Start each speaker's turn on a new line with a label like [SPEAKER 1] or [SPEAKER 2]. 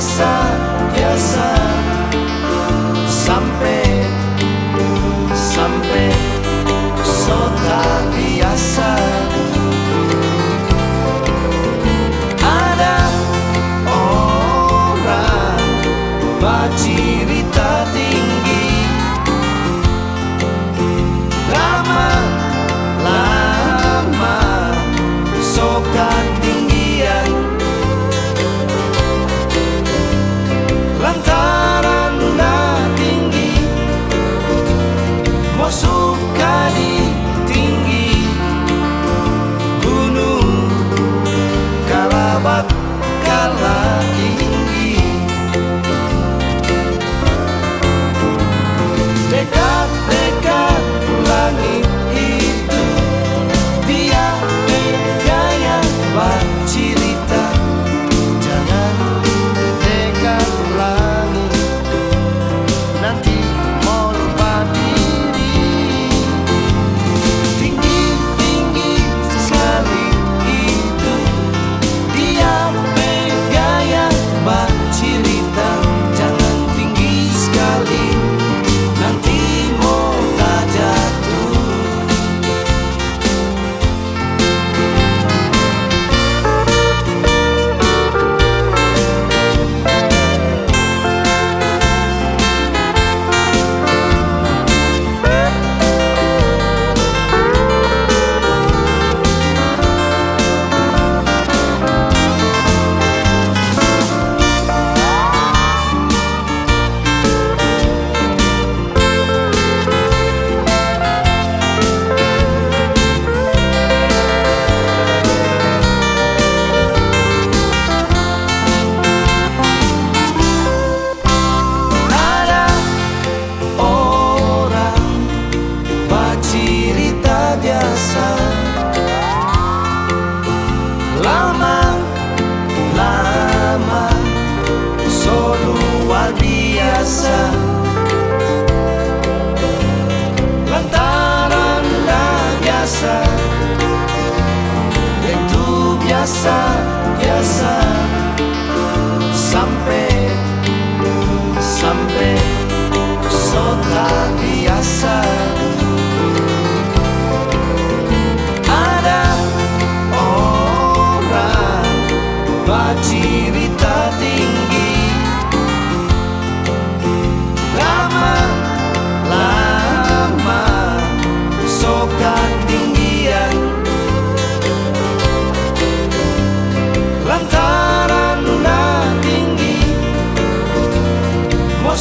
[SPEAKER 1] biasa sampai so tak biasa. Ada orang bercerita tinggi, lama-lama so ketinggian, lantaran dah tinggi mau suka di tinggi gunung kalabat kala tinggi, dekat-dekat langit itu dia gaya bercerita. Jangan dekat langit, nanti mau lupa diri. Tinggi-tinggi sekali itu dia gaya bercerita. Jangan tinggi sekali, nanti mau tak jatuh. Ada orang bercerita biasa, lama-lama so luar biasa, lantaran dah biasa, itu biasa sampai so tak biasa. Ada orang bercerita tinggi, lama-lama so ketinggian, lantaran dah tinggi mau